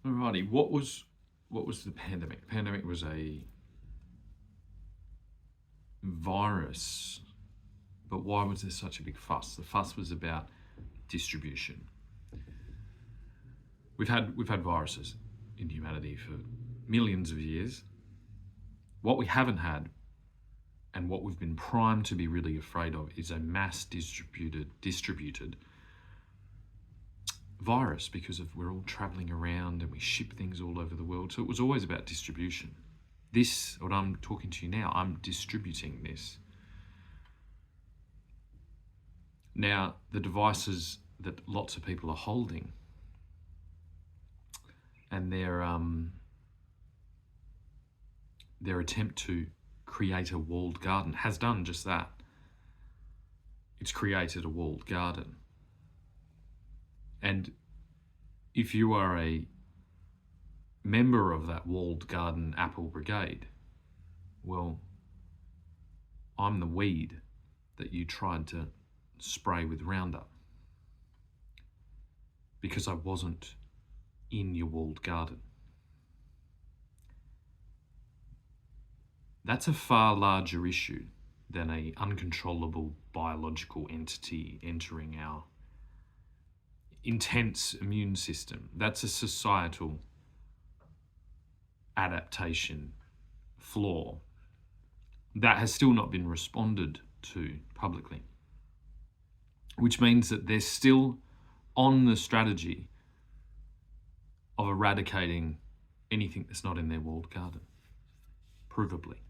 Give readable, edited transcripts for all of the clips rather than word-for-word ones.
Alrighty, what was the pandemic? The pandemic was a virus, but why was there such a big fuss? The fuss was about distribution. We've had viruses in humanity for millions of years. What we haven't had, and what we've been primed to be really afraid of, is a mass distributed virus, because we're all traveling around and we ship things all over the world. So it was always about distribution. This, what I'm talking to you now, I'm distributing this. Now, the devices that lots of people are holding, and their attempt to create a walled garden has done just that. It's created a walled garden. And if you are a member of that walled garden apple brigade, well, I'm the weed that you tried to spray with Roundup, because I wasn't in your walled garden. That's a far larger issue than an uncontrollable biological entity entering our intense immune system. That's a societal adaptation flaw that has still not been responded to publicly, which means that they're still on the strategy of eradicating anything that's not in their walled garden, provably,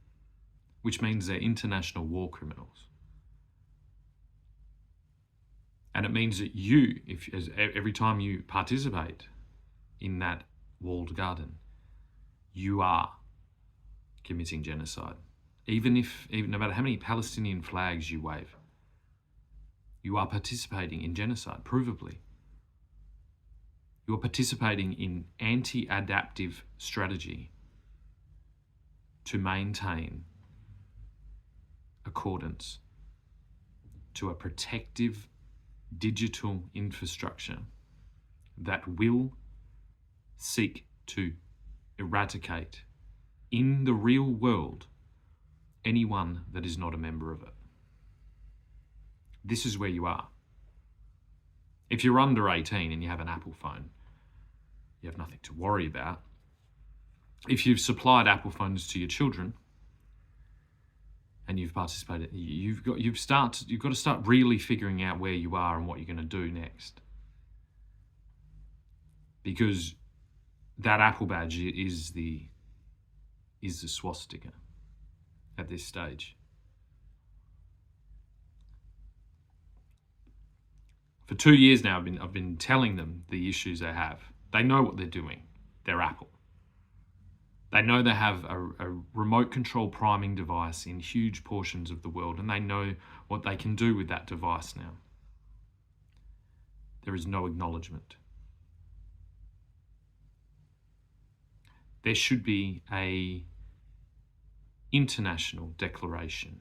which means they're international war criminals. And it means that you, every time you participate in that walled garden, you are committing genocide. Even no matter how many Palestinian flags you wave, you are participating in genocide, provably. You are participating in anti-adaptive strategy to maintain accordance to a protective digital infrastructure that will seek to eradicate in the real world anyone that is not a member of it. This is where you are. If you're under 18 and you have an Apple phone, you have nothing to worry about. If you've supplied Apple phones to your children and you've participated, you've got to start really figuring out where you are and what you're going to do next. Because that Apple badge is the swastika at this stage. For 2 years now, I've been telling them the issues they have. They know what they're doing. They're Apple. They know they have a remote control priming device in huge portions of the world, and they know what they can do with that device now. There is no acknowledgement. There should be an international declaration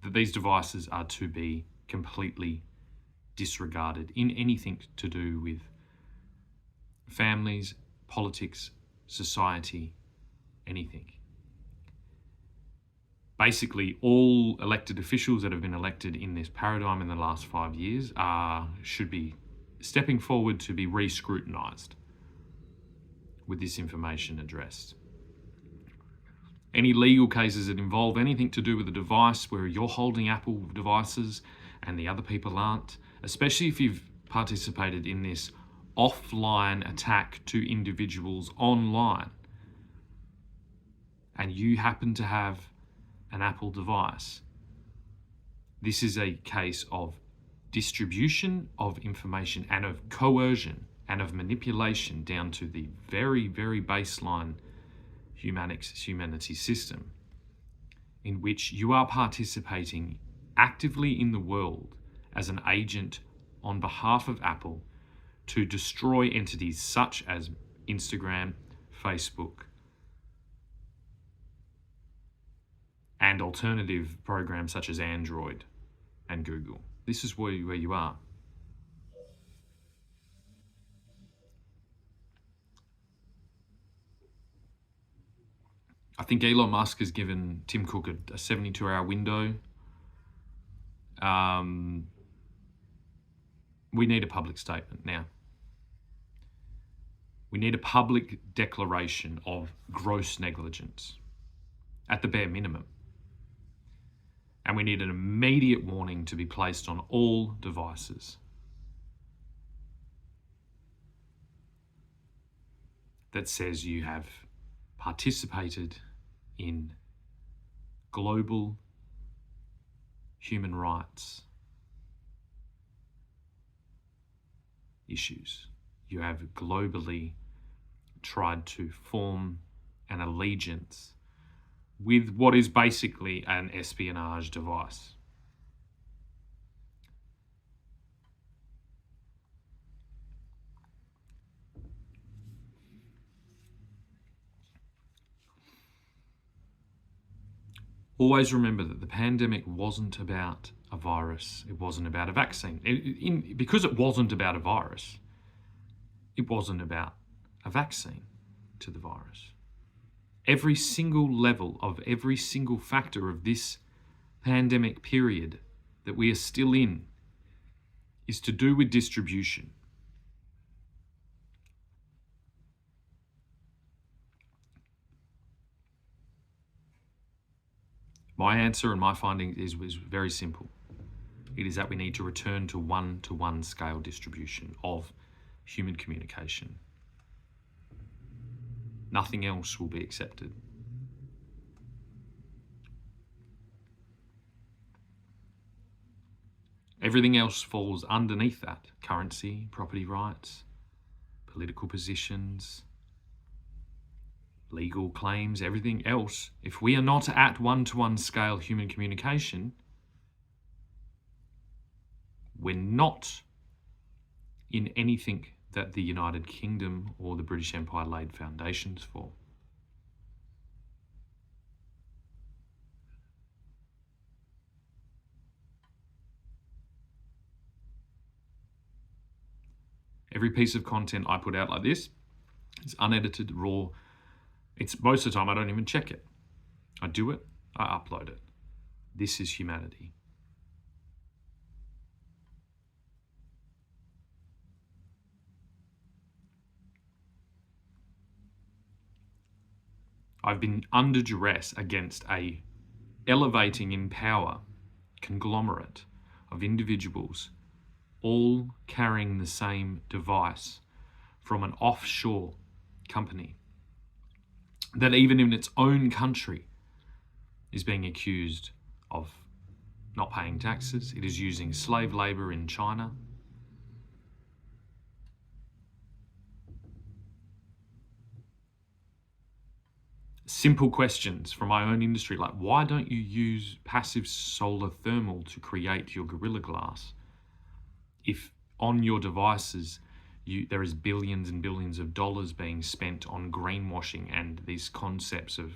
that these devices are to be completely disregarded in anything to do with families, politics, society, anything. Basically, all elected officials that have been elected in this paradigm in the last 5 years should be stepping forward to be re-scrutinised with this information addressed. Any legal cases that involve anything to do with a device where you're holding Apple devices and the other people aren't, especially if you've participated in this offline attack to individuals online and you happen to have an Apple device, this is a case of distribution of information and of coercion and of manipulation down to the very, very baseline humanity system, in which you are participating actively in the world as an agent on behalf of Apple to destroy entities such as Instagram, Facebook, and alternative programs such as Android and Google. This is where you are. I think Elon Musk has given Tim Cook a 72-hour window. We need a public statement now. We need a public declaration of gross negligence at the bare minimum. And we need an immediate warning to be placed on all devices that says you have participated in global human rights issues. You have globally tried to form an allegiance with what is basically an espionage device. Always remember that the pandemic wasn't about a virus. It wasn't about a vaccine. Because it wasn't about a virus, it wasn't about a vaccine to the virus. Every single level of every single factor of this pandemic period that we are still in is to do with distribution. My answer and my finding is very simple. It is that we need to return to one-to-one scale distribution of human communication. Nothing else will be accepted. Everything else falls underneath that. Currency, property rights, political positions, legal claims, everything else. If we are not at one-to-one scale human communication, we're not in anything that the United Kingdom or the British Empire laid foundations for. Every piece of content I put out like this is unedited, raw. It's most of the time I don't even check it. I do it, I upload it. This is humanity. I've been under duress against a elevating in power conglomerate of individuals all carrying the same device from an offshore company that even in its own country is being accused of not paying taxes. It is using slave labor in China. Simple questions from my own industry, like why don't you use passive solar thermal to create your Gorilla Glass if on your devices there is billions and billions of dollars being spent on greenwashing and these concepts of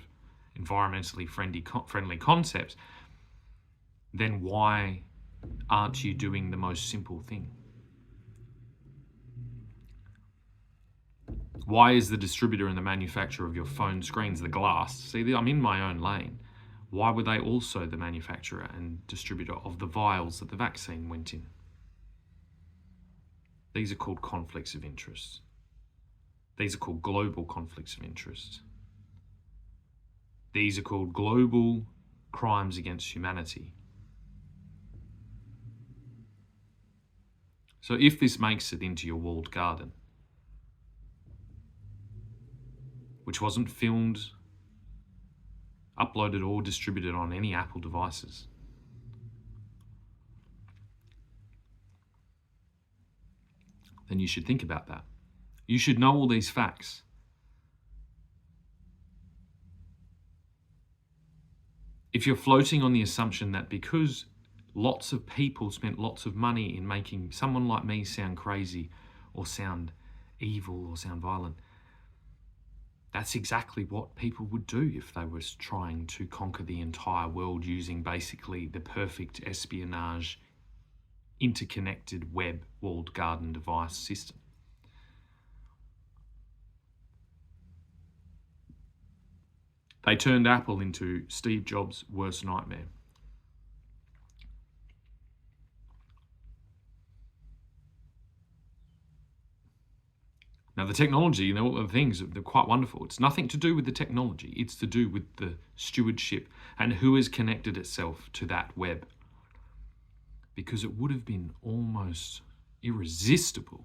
environmentally friendly concepts, then why aren't you doing the most simple thing? Why is the distributor and the manufacturer of your phone screens, the glass, see, I'm in my own lane. Why were they also the manufacturer and distributor of the vials that the vaccine went in? These are called conflicts of interest. These are called global conflicts of interest. These are called global crimes against humanity. So if this makes it into your walled garden, which wasn't filmed, uploaded or distributed on any Apple devices, then you should think about that. You should know all these facts. If you're floating on the assumption that because lots of people spent lots of money in making someone like me sound crazy or sound evil or sound violent, that's exactly what people would do if they were trying to conquer the entire world using basically the perfect espionage, interconnected web walled garden device system. They turned Apple into Steve Jobs' worst nightmare. Now, the technology and all the things, they're quite wonderful. It's nothing to do with the technology. It's to do with the stewardship and who has connected itself to that web. Because it would have been almost irresistible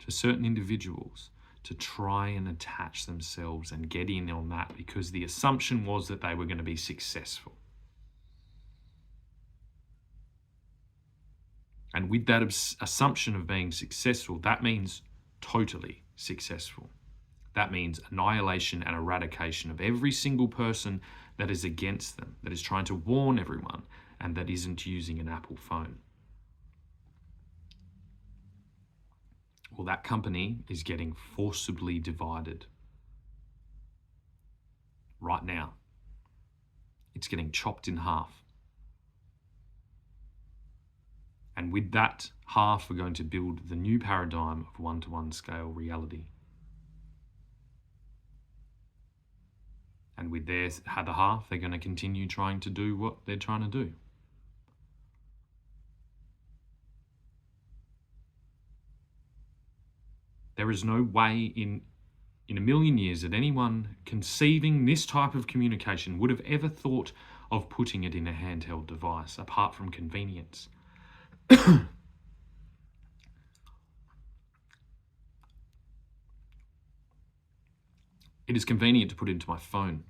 to certain individuals to try and attach themselves and get in on that, because the assumption was that they were going to be successful. And with that assumption of being successful, that means totally successful. That means annihilation and eradication of every single person that is against them, that is trying to warn everyone, and that isn't using an Apple phone. Well, that company is getting forcibly divided right now. It's getting chopped in half. And with that half, we're going to build the new paradigm of one-to-one scale reality. And with their other half, they're going to continue trying to do what they're trying to do. There is no way in a million years that anyone conceiving this type of communication would have ever thought of putting it in a handheld device, apart from convenience. It is convenient to put into my phone,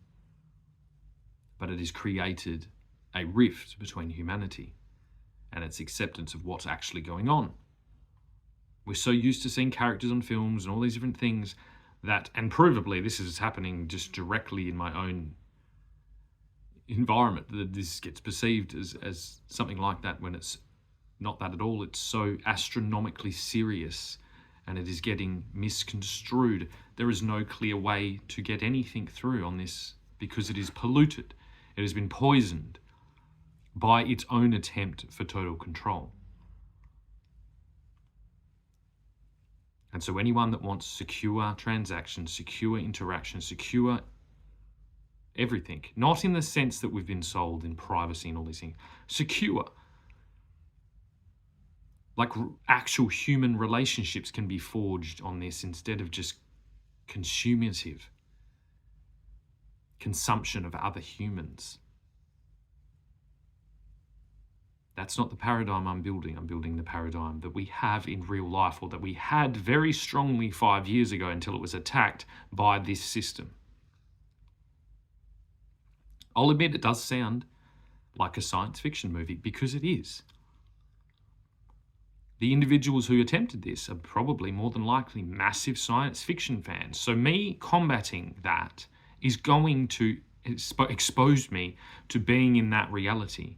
but it has created a rift between humanity and its acceptance of what's actually going on. We're so used to seeing characters on films and all these different things that, and provably this is happening just directly in my own environment, that this gets perceived as something like that when it's not that at all. It's so astronomically serious and it is getting misconstrued. There is no clear way to get anything through on this because it is polluted. It has been poisoned by its own attempt for total control. And so anyone that wants secure transactions, secure interaction, secure everything, not in the sense that we've been sold in privacy and all these things, secure, like actual human relationships can be forged on this instead of just consumative consumption of other humans. That's not the paradigm I'm building. I'm building the paradigm that we have in real life, or that we had very strongly 5 years ago until it was attacked by this system. I'll admit it does sound like a science fiction movie, because it is. The individuals who attempted this are probably more than likely massive science fiction fans. So me combating that is going to expose me to being in that reality.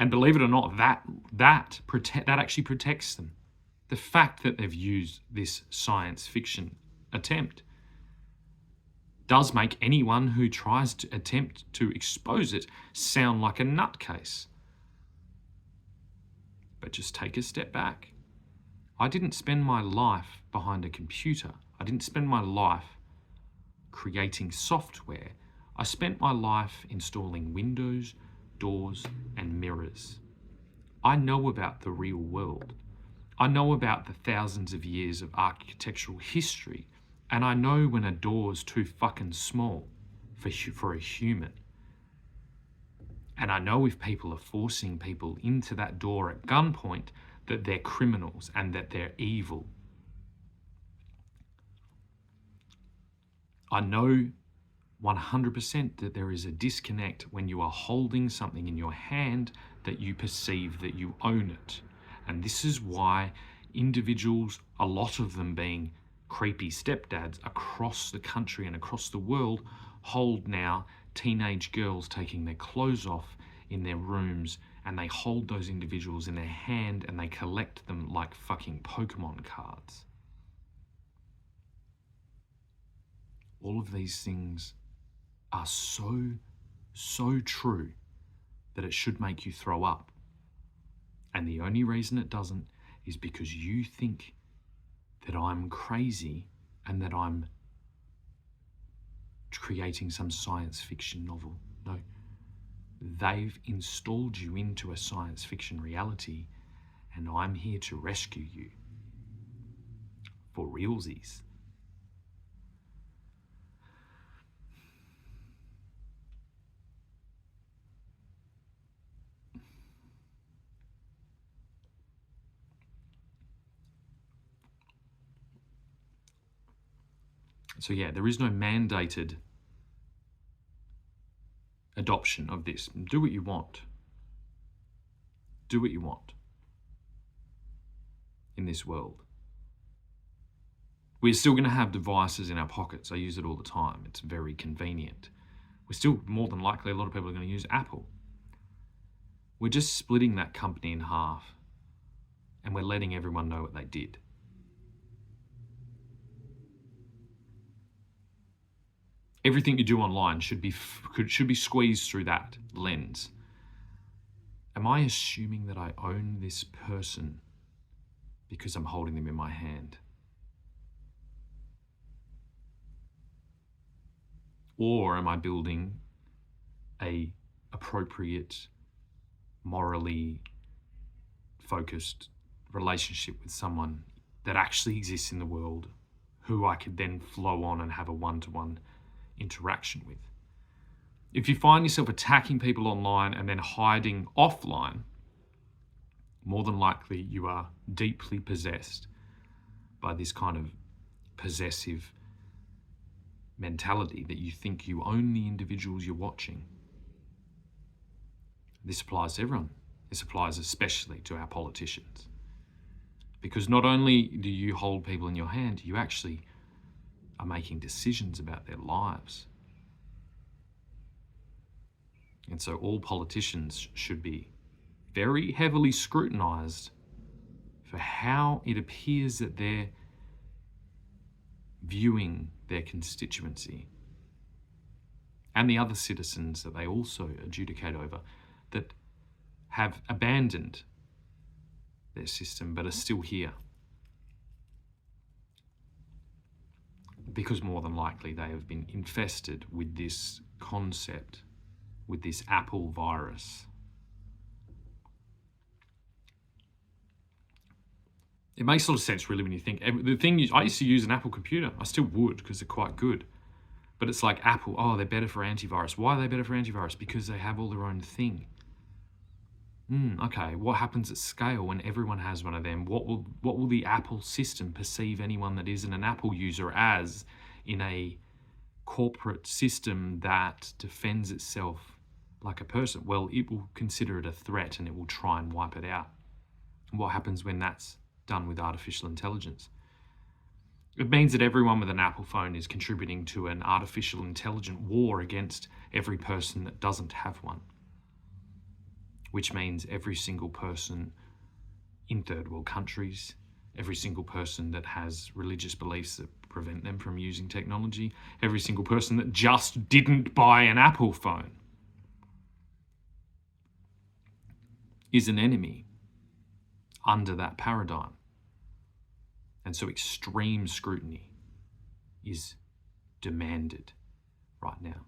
And believe it or not, that actually protects them. The fact that they've used this science fiction attempt does make anyone who tries to attempt to expose it sound like a nutcase. But just take a step back. I didn't spend my life behind a computer. I didn't spend my life creating software. I spent my life installing windows, doors, and mirrors. I know about the real world. I know about the thousands of years of architectural history, and I know when a door's too fucking small for a human. And I know if people are forcing people into that door at gunpoint, that they're criminals and that they're evil. I know 100% that there is a disconnect when you are holding something in your hand that you perceive that you own it. And this is why individuals, a lot of them being creepy stepdads across the country and across the world, hold now teenage girls taking their clothes off in their rooms, and they hold those individuals in their hand and they collect them like fucking Pokemon cards. All of these things are so true that it should make you throw up. And the only reason it doesn't is because you think that I'm crazy and that I'm creating some science fiction novel. No. They've installed you into a science fiction reality, and I'm here to rescue you. For realsies. So yeah, there is no mandated adoption of this. Do what you want. Do what you want in this world. We're still going to have devices in our pockets. I use it all the time. It's very convenient. We're still, more than likely, a lot of people are going to use Apple. We're just splitting that company in half, and we're letting everyone know what they did. Everything you do online should be squeezed through that lens. Am I assuming that I own this person because I'm holding them in my hand? Or am I building a appropriate, morally focused relationship with someone that actually exists in the world, who I could then flow on and have a one-to-one interaction with? If you find yourself attacking people online and then hiding offline, more than likely you are deeply possessed by this kind of possessive mentality that you think you own the individuals you're watching. This applies to everyone. This applies especially to our politicians. Because not only do you hold people in your hand, you actually are making decisions about their lives. And so all politicians should be very heavily scrutinized for how it appears that they're viewing their constituency and the other citizens that they also adjudicate over, that have abandoned their system but are still here. Because more than likely they have been infested with this concept, with this Apple virus. It makes a lot of sense, really, when you think. The thing is, I used to use an Apple computer. I still would, because they're quite good. But it's like Apple, oh, they're better for antivirus. Why are they better for antivirus? Because they have all their own thing. Okay, what happens at scale when everyone has one of them? What will the Apple system perceive anyone that isn't an Apple user as in a corporate system that defends itself like a person? Well, it will consider it a threat and it will try and wipe it out. And what happens when that's done with artificial intelligence? It means that everyone with an Apple phone is contributing to an artificial intelligent war against every person that doesn't have one. Which means every single person in third world countries, every single person that has religious beliefs that prevent them from using technology, every single person that just didn't buy an Apple phone is an enemy under that paradigm. And so extreme scrutiny is demanded right now.